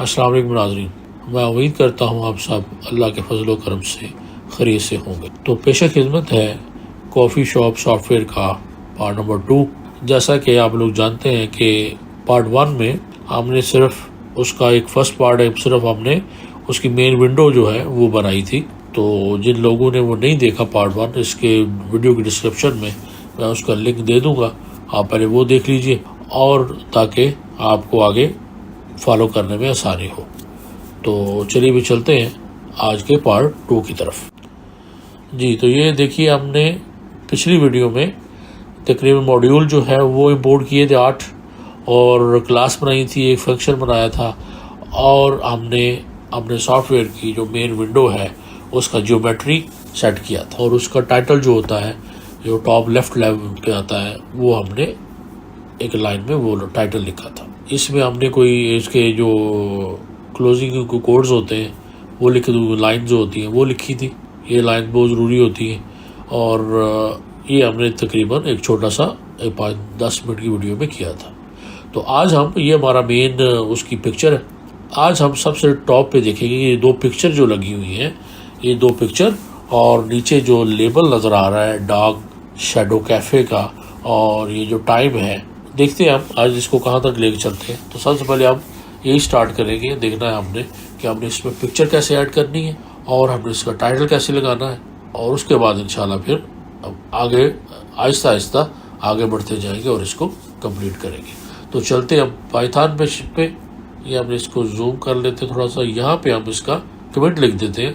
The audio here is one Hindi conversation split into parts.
अस्सलाम वालेकुम नाज़रीन, मैं उम्मीद करता हूँ आप सब अल्लाह के फजल करम से खैरियत से होंगे। तो पेशा खिदमत है कॉफ़ी शॉप सॉफ्टवेयर का पार्ट नंबर 2। जैसा कि आप लोग जानते हैं कि पार्ट 1 में हमने सिर्फ उसका एक फ़र्स्ट पार्ट है, सिर्फ हमने उसकी मेन विंडो जो है वो बनाई थी। तो जिन लोगों ने वो नहीं देखा पार्ट 1, इसके वीडियो की डिस्क्रिप्शन में मैं उसका लिंक दे दूँगा, आप पहले वो देख लीजिए और ताकि आपको आगे फॉलो करने में आसानी हो। तो चलिए भी चलते हैं आज के पार्ट 2 की तरफ। जी, तो ये देखिए, हमने पिछली वीडियो में तकरीबन मॉड्यूल जो है वो इंपोर्ट किए थे 8 और क्लास बनाई थी, एक फंक्शन बनाया था और हमने अपने सॉफ्टवेयर की जो मेन विंडो है उसका ज्योमेट्री सेट किया था और उसका टाइटल जो होता है, जो टॉप लेफ्ट लेवल पे आता है, वो हमने एक लाइन में वो टाइटल लिखा था। इसमें हमने कोई इसके जो क्लोजिंग कोड्स होते हैं वो लिखे, लाइन जो होती हैं वो लिखी थी। ये लाइन बहुत ज़रूरी होती है और ये हमने तकरीबन एक छोटा सा 5-10 मिनट की वीडियो में किया था। तो आज हम, ये हमारा मेन उसकी पिक्चर है। आज हम सबसे टॉप पे देखेंगे ये 2 पिक्चर जो लगी हुई हैं, ये 2 पिक्चर और नीचे जो लेबल नज़र आ रहा है डॉग शैडो कैफ़े का, और ये जो टाइम है, देखते हैं हम आज इसको कहाँ तक लेके चलते हैं। तो सबसे पहले हम यही स्टार्ट करेंगे, देखना है हमने कि हमने इसमें पिक्चर कैसे ऐड करनी है और हमने इसका टाइटल कैसे लगाना है, और उसके बाद इंशाल्लाह फिर आगे आहिस्ता आहिस्ता आगे बढ़ते जाएंगे और इसको कंप्लीट करेंगे। तो चलते हम पाइथन पे ये हमने इसको जूम कर लेते थोड़ा सा। यहाँ पे हम इसका कमेंट लिख देते हैं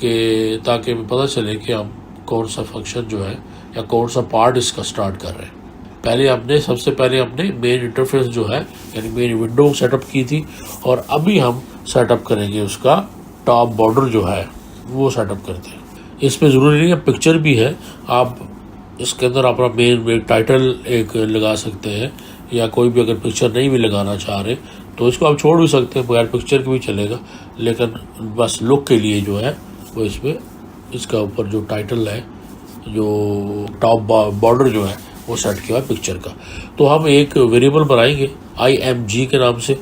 कि ताकि हमें पता चले कि हम कौन सा फंक्शन जो है या कौन सा पार्ट इसका स्टार्ट कर रहे हैं। सबसे पहले हमने मेन इंटरफेस जो है यानी मेन विंडो सेटअप की थी और अभी हम सेटअप करेंगे उसका टॉप बॉर्डर जो है वो सेटअप करते हैं। इसमें ज़रूरी नहीं है पिक्चर भी है, आप इसके अंदर अपना मेन टाइटल एक लगा सकते हैं या कोई भी अगर पिक्चर नहीं भी लगाना चाह रहे तो इसको आप छोड़ भी सकते हैं, बगैर पिक्चर के भी चलेगा, लेकिन बस लुक के लिए जो है वो इसमें इसका ऊपर जो टाइटल है, जो टॉप बॉर्डर जो है वो सेट किया है पिक्चर का। तो हम एक वेरिएबल बनाएंगे img के नाम से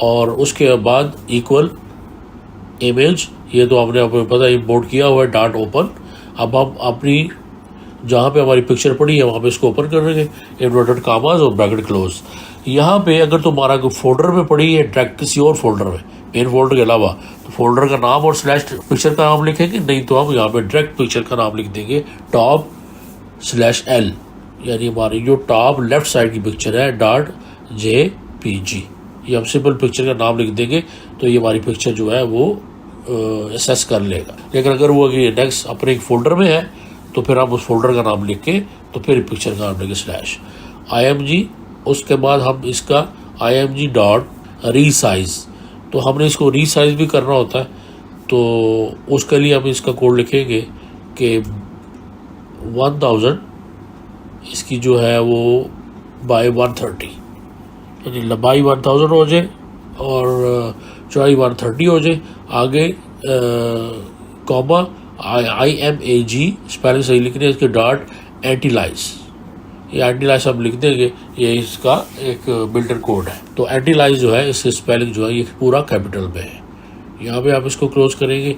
और उसके बाद इक्वल इमेज, ये तो हमने आपको पता है इंपोर्ट किया हुआ है डॉट ओपन। अब हम अपनी जहाँ पे हमारी पिक्चर पड़ी है वहाँ पे इसको ओपन करेंगे, इन्वर्टेड कामाज और ब्रैकेट क्लोज। यहाँ पे अगर तुम्हारा कोई फोल्डर में पड़ी है डायरेक्ट किसी और फोल्डर में, मेन फोल्डर के अलावा, तो फोल्डर का नाम और स्लैश पिक्चर का नाम लिखेंगे, नहीं तो हम यहाँ पे डायरेक्ट पिक्चर का नाम लिख देंगे top/l, यानी हमारी जो टॉप लेफ्ट साइड की पिक्चर है .jpg। ये हम सिंपल पिक्चर का नाम लिख देंगे तो ये हमारी पिक्चर जो है वो एसेस कर लेगा। लेकिन अगर वो नेक्स्ट अपने एक फोल्डर में है तो फिर हम उस फोल्डर का नाम लिख के तो फिर पिक्चर का नाम लिखेंगे /img। उसके बाद हम इसका img डॉट रीसाइज, तो हमने इसको रीसाइज भी करना होता है, तो उसके लिए हम इसका कोड लिखेंगे कि 1000 इसकी जो है वो बाई 130, यानी लंबाई 1000 हो जाए और चौड़ाई 130 हो जाए। आगे कॉमा imag स्पेलिंग सही लिखनी है इसके डॉट एंटीलाइज, ये एंटीलाइज हम लिख देंगे, ये इसका एक बिल्ट इन कोड है। तो एंटीलाइज जो है इसकी स्पेलिंग जो है ये पूरा कैपिटल में है। यहाँ पे आप इसको क्लोज करेंगे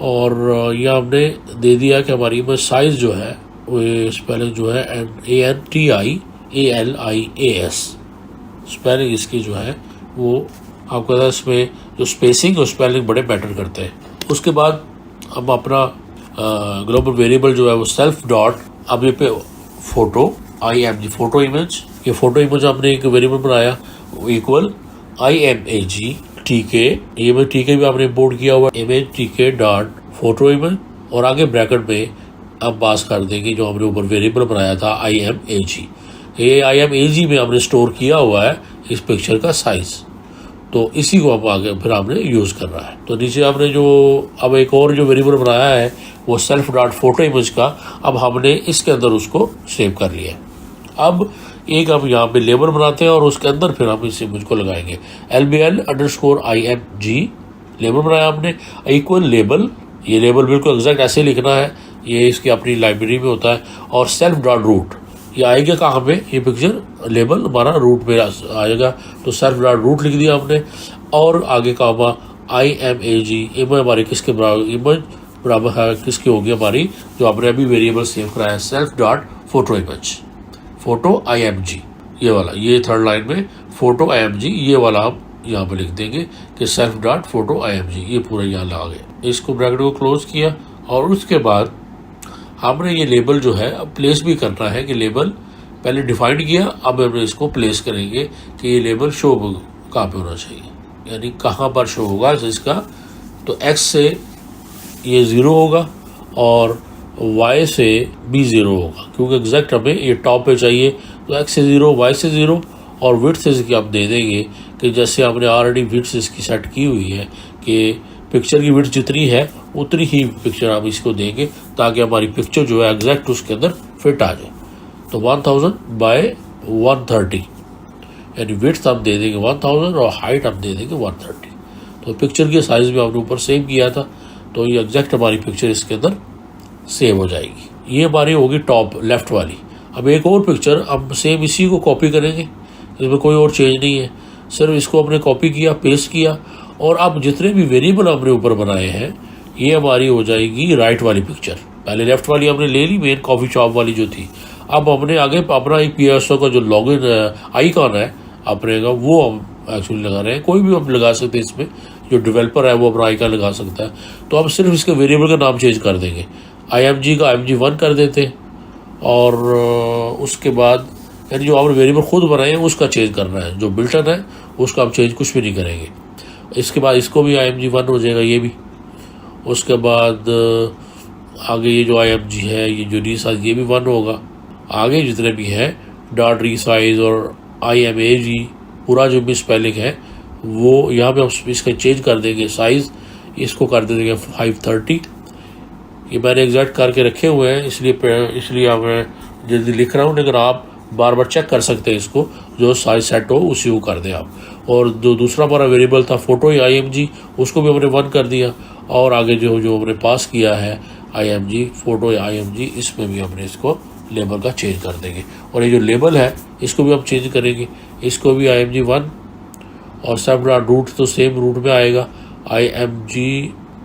और यह हमने दे दिया कि हमारी इमेज साइज जो है वो स्पेलिंग जो है ANTIALIAS स्पेलिंग इसकी जो है वो आपको पता है, इसमें जो स्पेसिंग और स्पेलिंग बड़े मैटर करते हैं। उसके बाद हम अपना ग्लोबल वेरिएबल जो है वो सेल्फ डॉट, अब ये पे फोटो img फोटो इमेज, ये फोटो इमेज हमने एक वेरिएबल बनाया इक्वल imag tk, ये में tk भी आपने इंपोर्ट किया हुआ image tk dot photo image और आगे ब्रैकेट में अब पास कर देंगे जो हमने ऊपर वेरिएबल बनाया था imag। ये imag में हमने स्टोर किया हुआ है इस पिक्चर का साइज, तो इसी को अब आगे फिर हमने यूज़ कर रहा है। तो नीचे हमने जो अब एक और जो वेरिएबल बनाया है वो सेल्फ डॉट फोटो इमेज का, अब हमने इसके अंदर उसको सेव कर लिया। अब एक हम यहाँ पे लेबल बनाते हैं और उसके अंदर फिर हम इस इमेज को लगाएंगे LBL_IMG लेबल बनाया हमने इक्वल लेबल, ये लेबल बिल्कुल एग्जैक्ट ऐसे लिखना है, ये इसकी अपनी लाइब्रेरी में होता है। और सेल्फ डॉट रूट, ये आएगा कहाँ पे, ये पिक्चर लेबल हमारा रूट में आएगा, तो सेल्फ डॉट रूट लिख दिया हमने। और आगे कामा IMAG, इमेज हमारी किसके बराबर, इमेज बराबर है किसकी होगी हमारी, जो आपने अभी वेरिएबल सेव कराया self dot photo image, photo IMG, ये वाला, ये थर्ड लाइन में फोटो IMG, ये वाला हम यहाँ पे लिख देंगे कि सेल्फ डॉट फोटो IMG, ये पूरा यहाँ लगा गया। इसको ब्रैकेट को क्लोज किया और उसके बाद हमने ये लेबल जो है अब प्लेस भी करना है कि लेबल पहले डिफाइन किया, अब हम इसको प्लेस करेंगे कि ये लेबल शो कहाँ पे होना चाहिए, यानी कहाँ पर शो होगा इसका। तो X से ये 0 होगा और Y से भी 0 होगा, क्योंकि एग्जैक्ट हमें ये टॉप पे चाहिए। तो X से 0, Y से 0 और विड्थ इसकी आप दे देंगे कि जैसे आपने ऑलरेडी विड्थ इसकी सेट की हुई है कि पिक्चर की विड्थ जितनी है उतनी ही पिक्चर आप इसको देंगे, ताकि हमारी पिक्चर जो है एग्जैक्ट उसके अंदर फिट आ जाए। तो 1000 बाय 130, यानी विड्थ आप दे देंगे 1000 और हाइट आप दे देंगे 130। तो पिक्चर के साइज़ में आपने ऊपर सेव किया था, तो ये एग्जैक्ट हमारी पिक्चर इसके अंदर सेव हो जाएगी। ये हमारी होगी टॉप लेफ्ट वाली। अब एक और पिक्चर हम सेम इसी को कॉपी करेंगे, इसमें कोई और चेंज नहीं है, सिर्फ इसको हमने कॉपी किया, पेस्ट किया, और अब जितने भी वेरिएबल हमने ऊपर बनाए हैं ये हमारी हो जाएगी राइट वाली पिक्चर। पहले लेफ्ट वाली हमने ले ली, मेन कॉफ़ी शॉप वाली जो थी। अब हमने आगे अपना एक PSO का जो लॉगिन आइकॉन है अपने का, वो हम एक्चुअली लगा रहे हैं। कोई भी हम लगा सकते हैं इसमें, जो डेवलपर है वो अपना आइकॉन लगा सकता है। तो अब सिर्फ इसके वेरिएबल का नाम चेंज कर देंगे, IMG का IMG1 कर देते हैं, और उसके बाद यानी जो आपने वेरिएबल खुद बनाए हैं उसका चेंज करना है, जो बिल्टन है उसका हम चेंज कुछ भी नहीं करेंगे। इसके बाद इसको भी IMG1 हो जाएगा ये भी। उसके बाद आगे ये जो IMG है, ये जो रीसाइज, ये भी 1 होगा। आगे जितने भी हैं डॉट रीसाइज और IMAG, पूरा जो भी स्पेलिंग है वो यहाँ पे हम इसका चेंज कर देंगे साइज़, इसको कर देंगे 530। ये मैंने एग्जैक्ट करके रखे हुए हैं, इसलिए अब मैं जल्दी लिख रहा हूँ, लेकिन आप बार बार चेक कर सकते हैं इसको, जो साइज सेट हो उसी को कर दें आप। और जो दूसरा हमारा वेरिएबल था फोटो IMG, उसको भी हमने 1 कर दिया, और आगे जो हमने पास किया है IMG, फोटो IMG, इसमें भी हमने इसको लेबल का चेंज कर देंगे। और ये जो लेबल है इसको भी हम चेंज करेंगे, इसको भी IMG1, और सब रूट तो सेम रूट में आएगा, IMG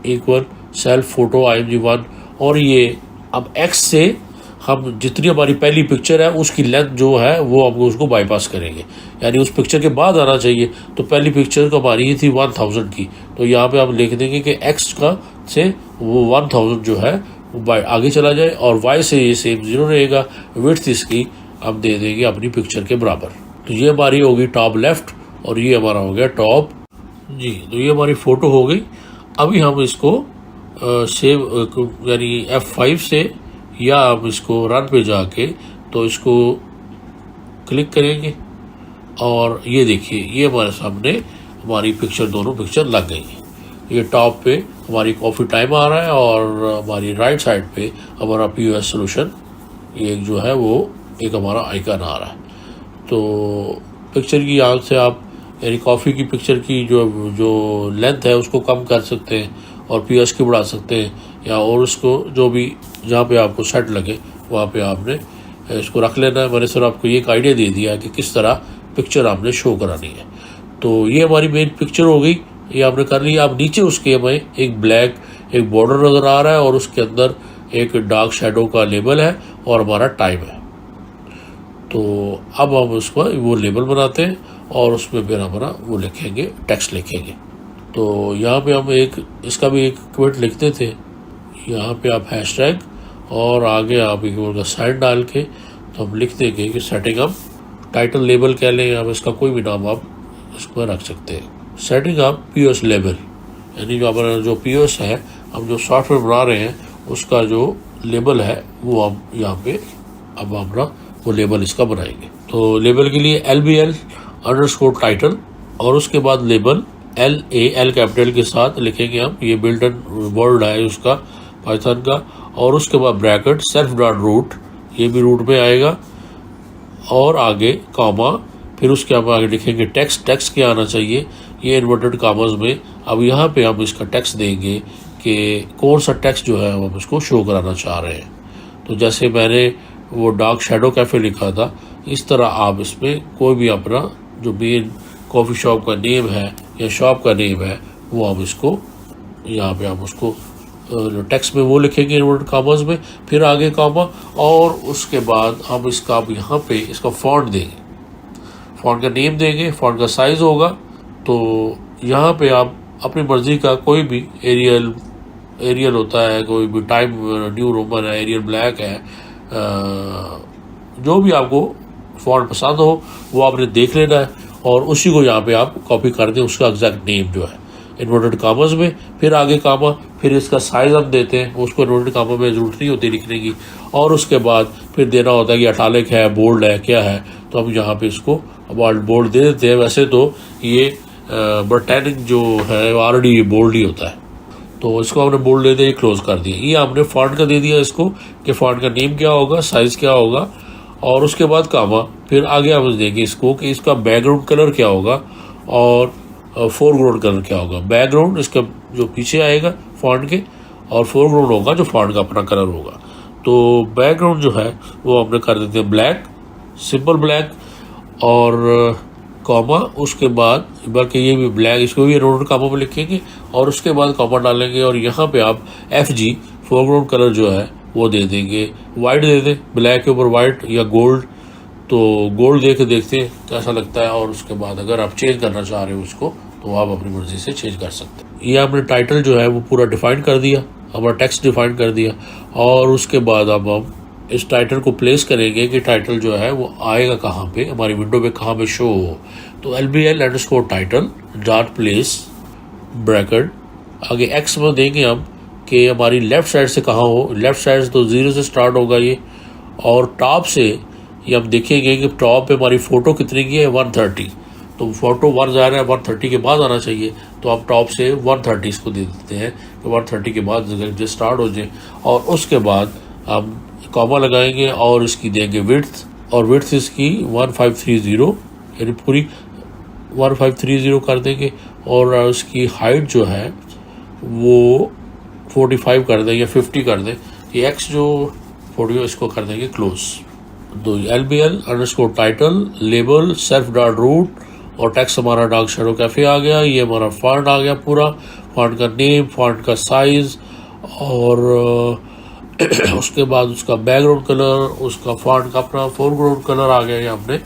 equal self photo IMG1। और ये अब X से हम जितनी हमारी पहली पिक्चर है उसकी लेंथ जो है वो हम उसको बाईपास करेंगे, यानी उस पिक्चर के बाद आना चाहिए। तो पहली पिक्चर तो हमारी ही थी 1000 की, तो यहाँ पे हम लिख देंगे कि X का से वो 1000 जो है वो आगे चला जाए, और Y से ये सेम 0 रहेगा। विड्थ इसकी हम दे देंगे अपनी पिक्चर के बराबर। तो ये हमारी होगी टॉप लेफ्ट, और ये हमारा हो गया टॉप जी। तो ये हमारी फ़ोटो हो गई। अभी हम इसको सेव यानी F5 से, या हम इसको रन पे जाके तो इसको क्लिक करेंगे, और ये देखिए ये हमारे सामने हमारी पिक्चर, दोनों पिक्चर लग गई हैं। ये टॉप पे हमारी कॉफ़ी टाइम आ रहा है, और हमारी राइट साइड पे हमारा POS सोल्यूशन एक जो है वो एक हमारा आइकन आ रहा है। तो पिक्चर की यहाँ से आप यानी कॉफ़ी की पिक्चर की जो लेंथ है उसको कम कर सकते हैं, और POS की बढ़ा सकते हैं, या और उसको जो भी जहाँ पे आपको सेट लगे वहाँ पे आपने इसको रख लेना है। मैंने सर आपको ये एक आइडिया दे दिया है कि किस तरह पिक्चर आपने शो करानी है। तो ये हमारी मेन पिक्चर हो गई, ये आपने कर लिया। अब नीचे उसके हमें एक ब्लैक एक बॉर्डर नज़र आ रहा है, और उसके अंदर एक डार्क शेडो का लेबल है, और हमारा टाइम है। तो अब हम उसको वो लेबल बनाते हैं, और उसमें फिर हमारा वो लिखेंगे, टेक्स्ट लिखेंगे। तो यहाँ पे हम एक इसका भी एक कमेंट लिखते थे, यहाँ पे आप हैशटैग और आगे आप एक साइन डाल के तो हम लिख देंगे कि सेटिंग अप, टाइटल लेबल कह लें, आप इसका कोई भी नाम आप इसको रख सकते हैं। सेटिंग अप POS लेबल, यानी जो हमारा जो POS है, हम जो सॉफ्टवेयर बना रहे हैं उसका जो लेबल है वो हम यहाँ पे अब हमारा वो लेबल इसका बनाएंगे। तो लेबल के लिए LBL टाइटल, और उसके बाद लेबल LAL कैपिटल के साथ लिखेंगे हम, ये बिल्टन वर्ड है उसका पाइथन का, और उसके बाद ब्रैकेट सेल्फ डॉट रूट, ये भी रूट में आएगा, और आगे कॉमा, फिर उसके हम आगे लिखेंगे टेक्स्ट क्या आना चाहिए, ये इन्वर्टेड कॉमास में। अब यहाँ पे हम इसका टेक्स्ट देंगे कि कौन सा टेक्स्ट जो है हम उसको शो कराना चाह रहे हैं। तो जैसे मैंने वो डार्क शेडो कैफ़े लिखा था, इस तरह आप इसमें कोई भी अपना जो मेन कॉफ़ी शॉप का नेम है या शॉप का नेम है वो हम इसको यहाँ पे हम उसको टेक्स्ट में वो लिखेंगे इन्वर्टेड कॉमास में, फिर आगे कॉमा, और उसके बाद हम इसका अब यहाँ पे इसका फॉन्ट देंगे, फॉन्ट का नेम देंगे, फॉन्ट का साइज़ होगा। तो यहाँ पे आप अपनी मर्ज़ी का कोई भी एरियल होता है, कोई भी टाइम न्यू रोमन है, एरियल ब्लैक है, जो भी आपको फॉन्ट पसंद हो वो आपने देख लेना है और उसी को यहाँ पे आप कॉपी कर दें, उसका एग्जैक्ट नेम जो है इन्वर्टेड कॉमास में, फिर आगे कॉमा, फिर इसका साइज़ हम देते हैं, उसको इन्वर्टेड कॉमा में ज़रूरत नहीं होती लिखने की, और उसके बाद फिर देना होता है कि इटैलिक है, बोल्ड है, क्या है, तो हम यहाँ पे इसको बोल्ड दे देते हैं। वैसे तो ये ब्रिटेनिक जो है ऑलरेडी ये बोल्ड ही होता है, तो इसको हमने बोल्ड दे दिया, क्लोज कर दिया। ये हमने फॉन्ट का दे दिया इसको कि फॉन्ट का नेम क्या होगा, साइज़ क्या होगा, और उसके बाद कॉमा, फिर आगे हम देंगे इसको कि इसका बैकग्राउंड कलर क्या होगा और फोरग्राउंड कलर क्या होगा। बैकग्राउंड इसका जो पीछे आएगा फॉन्ट के, और फोरग्राउंड होगा जो फॉन्ट का अपना कलर होगा। तो बैकग्राउंड जो है वो हमने कर देते हैं ब्लैक, सिंपल ब्लैक, और कॉमा, उसके बाद बल्कि ये भी ब्लैक, इसको भी इन्वर्टेड कॉमा में लिखेंगे और उसके बाद कॉमा डालेंगे, और यहाँ पे आप FG फोरग्राउंड कलर जो है वो दे देंगे, वाइट दे दें, ब्लैक के ऊपर वाइट या गोल्ड, तो गोल्ड दे के देखते हैं कैसा लगता है, और उसके बाद अगर आप चेंज करना चाह रहे हो उसको तो आप अपनी मर्जी से चेंज कर सकते हैं। ये आपने टाइटल जो है वो पूरा डिफाइन कर दिया, हमारा टेक्स्ट डिफाइन कर दिया, और उसके बाद अब हम इस टाइटल को प्लेस करेंगे कि टाइटल जो है वो आएगा कहाँ पे, हमारी विंडो पे कहाँ पे शो हो। तो LBL_title डॉट प्लेस ब्रैकेट, आगे X में देंगे हम कि हमारी लेफ़्ट साइड से कहाँ हो, लेफ़्ट साइड से तो 0 से स्टार्ट होगा ये, और टॉप से ये हम देखेंगे कि टॉप पे हमारी फ़ोटो कितने की है, 130, तो फ़ोटो 1 जा रहा है, 130 के बाद आना चाहिए, तो आप टॉप से 130 इसको दे देते हैं कि 130 के बाद जो स्टार्ट हो जाए, और उसके बाद हम कॉमा लगाएंगे और इसकी देंगे विड्थ, और विड्थ इसकी 1530, यानी पूरी 1530 कर देंगे, और उसकी हाइट जो है वो 45 कर दें या 50 कर दें। ये X जो 40 इसको कर देंगे क्लोज। तो LBL_title label self dot root, और टेक्स्ट हमारा डार्क शैडो कैफे आ गया। ये हमारा फॉन्ट आ गया पूरा, फॉन्ट का नेम, फॉन्ट का साइज़, और उसके बाद उसका बैकग्राउंड कलर, उसका फॉन्ट का अपना फोरग्राउंड कलर आ गया। ये हमने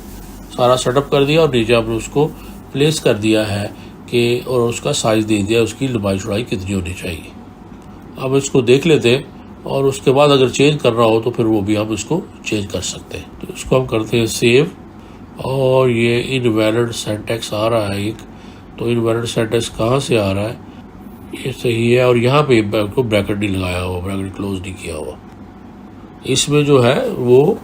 सारा सेटअप कर दिया और नीचे हमने उसको प्लेस कर दिया है कि, और उसका साइज़ दे दिया, उसकी लंबाई चौड़ाई कितनी होनी चाहिए। अब इसको देख लेते हैं, और उसके बाद अगर चेंज करना हो तो फिर वो भी हम इसको चेंज कर सकते हैं। तो इसको हम करते हैं सेव, और ये इनवैलिड सिंटैक्स आ रहा है एक, तो इनवैलिड सिंटैक्स कहाँ से आ रहा है, ये सही है, और यहाँ पे को ब्रैकेट नहीं लगाया हुआ, ब्रैकेट क्लोज नहीं किया हुआ। इसमें जो है वो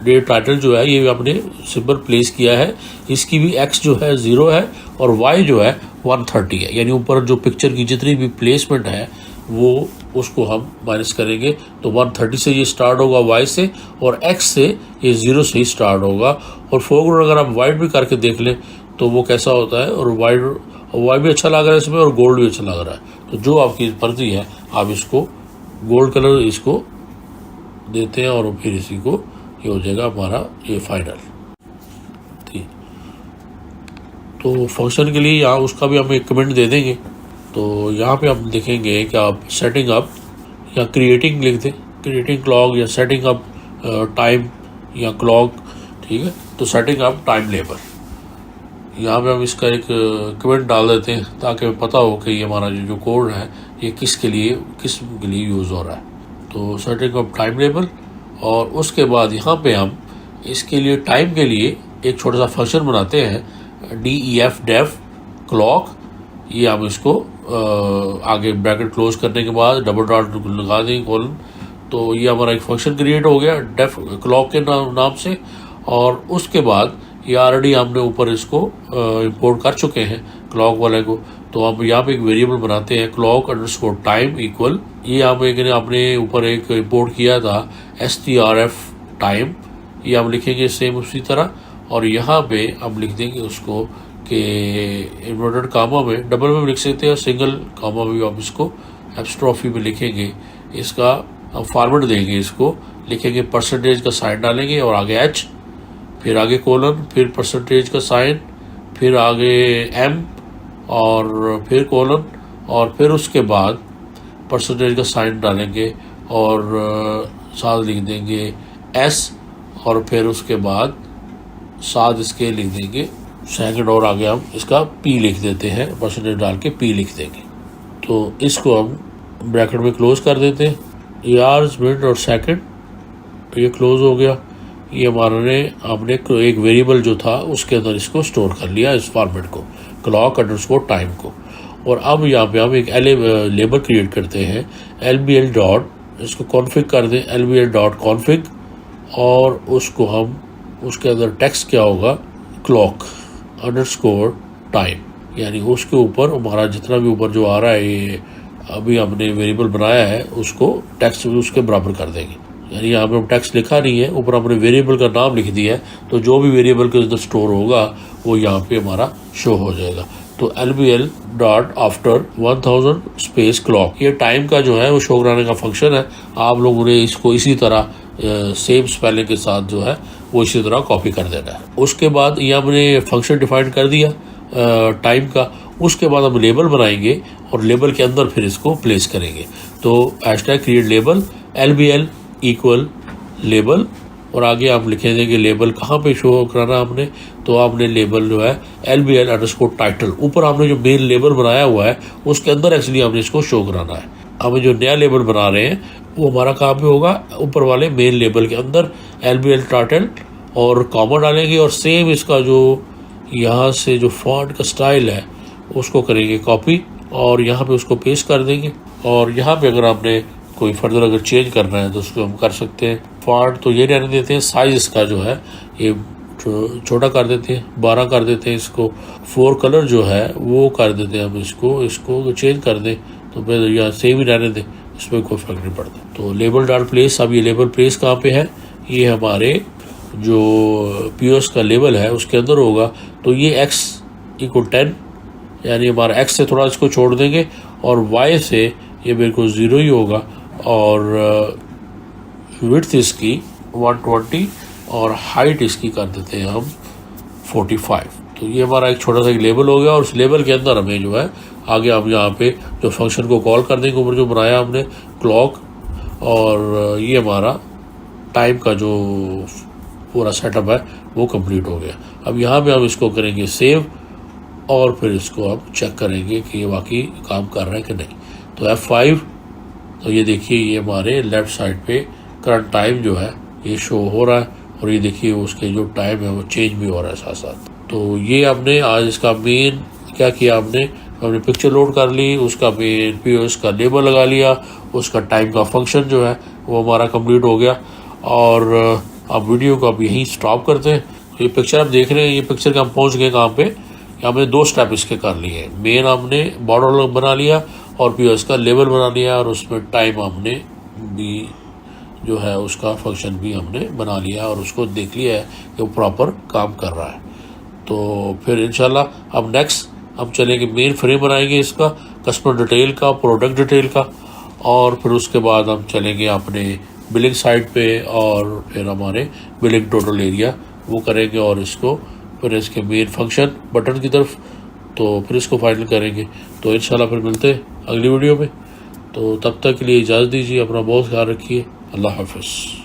डे टाइटल जो है ये आपने सिंपल प्लेस किया है, इसकी भी X जो है 0 है और Y जो है 130 है, यानी ऊपर जो पिक्चर की जितनी भी प्लेसमेंट है वो उसको हम माइनस करेंगे, तो 130 से ये स्टार्ट होगा Y से, और X से ये 0 से ही स्टार्ट होगा। और फोरग्राउंड अगर आप वाइट भी करके देख लें तो वो कैसा होता है, और वाइट भी अच्छा लग रहा है इसमें, और गोल्ड भी अच्छा लग रहा है। तो जो आपकी मर्जी है आप इसको गोल्ड कलर इसको देते हैं, और फिर इसी को ये हो जाएगा हमारा ये फाइनल। ठीक, तो फंक्शन के लिए यहाँ उसका भी हम एक कमेंट दे देंगे। तो यहाँ पे हम देखेंगे कि आप सेटिंग अप या क्रिएटिंग लिख दें, क्रिएटिंग क्लॉक या सेटिंग अप टाइम या क्लॉक, ठीक है। तो सेटिंग अप टाइम लेबर, यहाँ पे हम इसका एक कमेंट डाल देते हैं ताकि हमें पता हो कि ये हमारा जो कोड है ये किस के लिए यूज़ हो रहा है। तो सेटिंग अप टाइम लेबर, और उसके बाद यहाँ पे हम इसके लिए टाइम के लिए एक छोटा सा फंक्शन बनाते हैं, DEF क्लॉक। ये हम इसको आगे ब्रैकेट क्लोज करने के बाद डबल डॉट लगा देंगे कॉलन, तो ये हमारा एक फंक्शन क्रिएट हो गया डेफ क्लॉक के नाम से। और उसके बाद ये ऑलरेडी हमने ऊपर इसको इंपोर्ट कर चुके हैं क्लॉक वाले को, तो हम यहाँ पे एक वेरिएबल बनाते हैं clock_time इक्वल, ये हम एक आपने ऊपर एक इंपोर्ट किया था strf टाइम, ये हम लिखेंगे सेम उसी तरह। और यहाँ पे हम लिख देंगे उसको कि इन्वर्टेड कामा में, डबल में भी लिख सकते हैं, सिंगल कामा में भी आप इसको एप्स्ट्रॉफी में लिखेंगे, इसका हम फॉर्मेट देंगे, इसको लिखेंगे परसेंटेज का साइन डालेंगे और आगे H, फिर आगे कोलन, फिर परसेंटेज का साइन, फिर आगे M, और फिर कोलन, और फिर उसके बाद परसेंटेज का साइन डालेंगे और साथ लिख देंगे एस, और फिर उसके बाद साथ इसके लिख देंगे सेकंड, और आगे हम इसका पी लिख देते हैं, परसेंटेज डाल के पी लिख देंगे। तो इसको हम ब्रैकेट में क्लोज कर देते हैं। यार्स, मिनट और सेकंड, ये क्लोज हो गया। ये हमारे हमने एक वेरिएबल जो था उसके अंदर इसको स्टोर कर लिया, इस फॉर्मेट को, क्लॉक अंडरस्कोर टाइम को। और अब यहाँ पे हम एक लेबल क्रिएट करते हैं, lbl डॉट, इसको कॉन्फ़िग कर दें, lbl डॉट कॉन्फ़िग, और उसको हम उसके अंदर टेक्स्ट क्या होगा, क्लॉक अंडरस्कोर टाइम, यानी उसके ऊपर हमारा जितना भी ऊपर जो आ रहा है ये अभी हमने वेरिएबल बनाया है उसको टेक्स्ट उसके बराबर कर देंगे। यानी यहाँ पे हम टेक्स्ट लिखा नहीं है, ऊपर हमने वेरिएबल का नाम लिख दिया है, तो जो भी वेरिएबल के अंदर स्टोर होगा वो यहाँ पे हमारा शो हो जाएगा। तो lbl dot after 1000 space clock, ये टाइम का जो है वो शो कराने का फंक्शन है। आप लोगों ने इसको इसी तरह सेम स्पेलिंग के साथ जो है वो इसी तरह कॉपी कर देना है। उसके बाद ये हमने फंक्शन डिफाइन कर दिया टाइम का। उसके बाद हम लेबल बनाएंगे और लेबल के अंदर फिर इसको प्लेस करेंगे। तो hashtag create label lbl equal label, और आगे आप लिखे देंगे लेबल कहाँ पे शो कराना हमने, तो आपने लेबल जो है lbl अंडरस्कोर टाइटल, ऊपर आपने जो मेन लेबल बनाया हुआ है उसके अंदर एक्चुअली हमने इसको शो कराना है। अब जो नया लेबल बना रहे हैं वो हमारा कहाँ पे होगा, ऊपर वाले मेन लेबल के अंदर lbl टाइटल, और कॉमा डालेंगे, और सेम इसका जो यहाँ से जो फॉन्ट का स्टाइल है उसको करेंगे कॉपी, और यहाँ पे उसको पेस्ट कर देंगे। और यहाँ पे अगर आपने कोई फर्दर अगर चेंज करना है तो उसको हम कर सकते हैं। फॉन्ट तो ये रहने देते हैं, साइज इसका जो है ये छोटा कर देते हैं, 12 कर देते हैं इसको। 4 कलर जो है वो कर देते हैं हम इसको चेंज कर दें तो फिर यहाँ सेम ही रहने दें, इसमें कोई फर्क नहीं पड़ता। तो लेबल डॉट प्लेस, अब ये लेबल प्लेस कहाँ पे है, ये हमारे जो पीओएस का लेबल है उसके अंदर होगा। तो ये x इक्वल 10, यानी हमारा x से थोड़ा इसको छोड़ देंगे, और y से ये बिल्कुल 0 ही होगा, और विड्थ इसकी 120 और हाइट इसकी कर देते हैं हम 45। तो ये हमारा एक छोटा सा एक लेबल हो गया, और उस लेबल के अंदर हमें जो है आगे हम यहाँ पे जो फंक्शन को कॉल कर देंगे ऊपर जो बनाया हमने क्लॉक, और ये हमारा टाइम का जो पूरा सेटअप है वो कंप्लीट हो गया। अब यहाँ पे हम इसको करेंगे सेव, और फिर इसको हम चेक करेंगे कि ये वाकई काम कर रहा है कि नहीं। तो F5, तो ये देखिए ये हमारे लेफ्ट साइड पे करंट टाइम जो है ये शो हो रहा है, और ये देखिए उसके जो टाइम है वो चेंज भी हो रहा है साथ साथ। तो ये हमने आज इसका मेन क्या किया, हमने पिक्चर लोड कर ली, उसका मेन पीओएस का लेबल लगा लिया, उसका टाइम का फंक्शन जो है वो हमारा कंप्लीट हो गया। और अब वीडियो को अब यहीं स्टॉप करते हैं। ये पिक्चर आप देख रहे हैं, ये पिक्चर के हम पहुंच गए कहाँ पे, हमने 2 स्टेप इसके कर लिए। मेन हमने बॉर्डर बना लिया और पीओएस का लेबल बना लिया, और उसमें टाइम हमने भी जो है उसका फंक्शन भी हमने बना लिया, और उसको देख लिया है कि वो प्रॉपर काम कर रहा है। तो फिर इंशाल्लाह अब नेक्स्ट हम चलेंगे, मेन फ्रेम बनाएंगे इसका, कस्टमर डिटेल का, प्रोडक्ट डिटेल का, और फिर उसके बाद हम चलेंगे अपने बिलिंग साइड पे, और फिर हमारे बिलिंग टोटल एरिया वो करेंगे, और इसको फिर इसके मेन फंक्शन बटन की तरफ, तो फिर इसको फाइनल करेंगे। तो इंशाल्लाह फिर मिलते हैं अगली वीडियो में। तो तब तक के लिए इजाज़त दीजिए, अपना बहुत ख्याल रखिए, अल्लाह हाफ़िज़।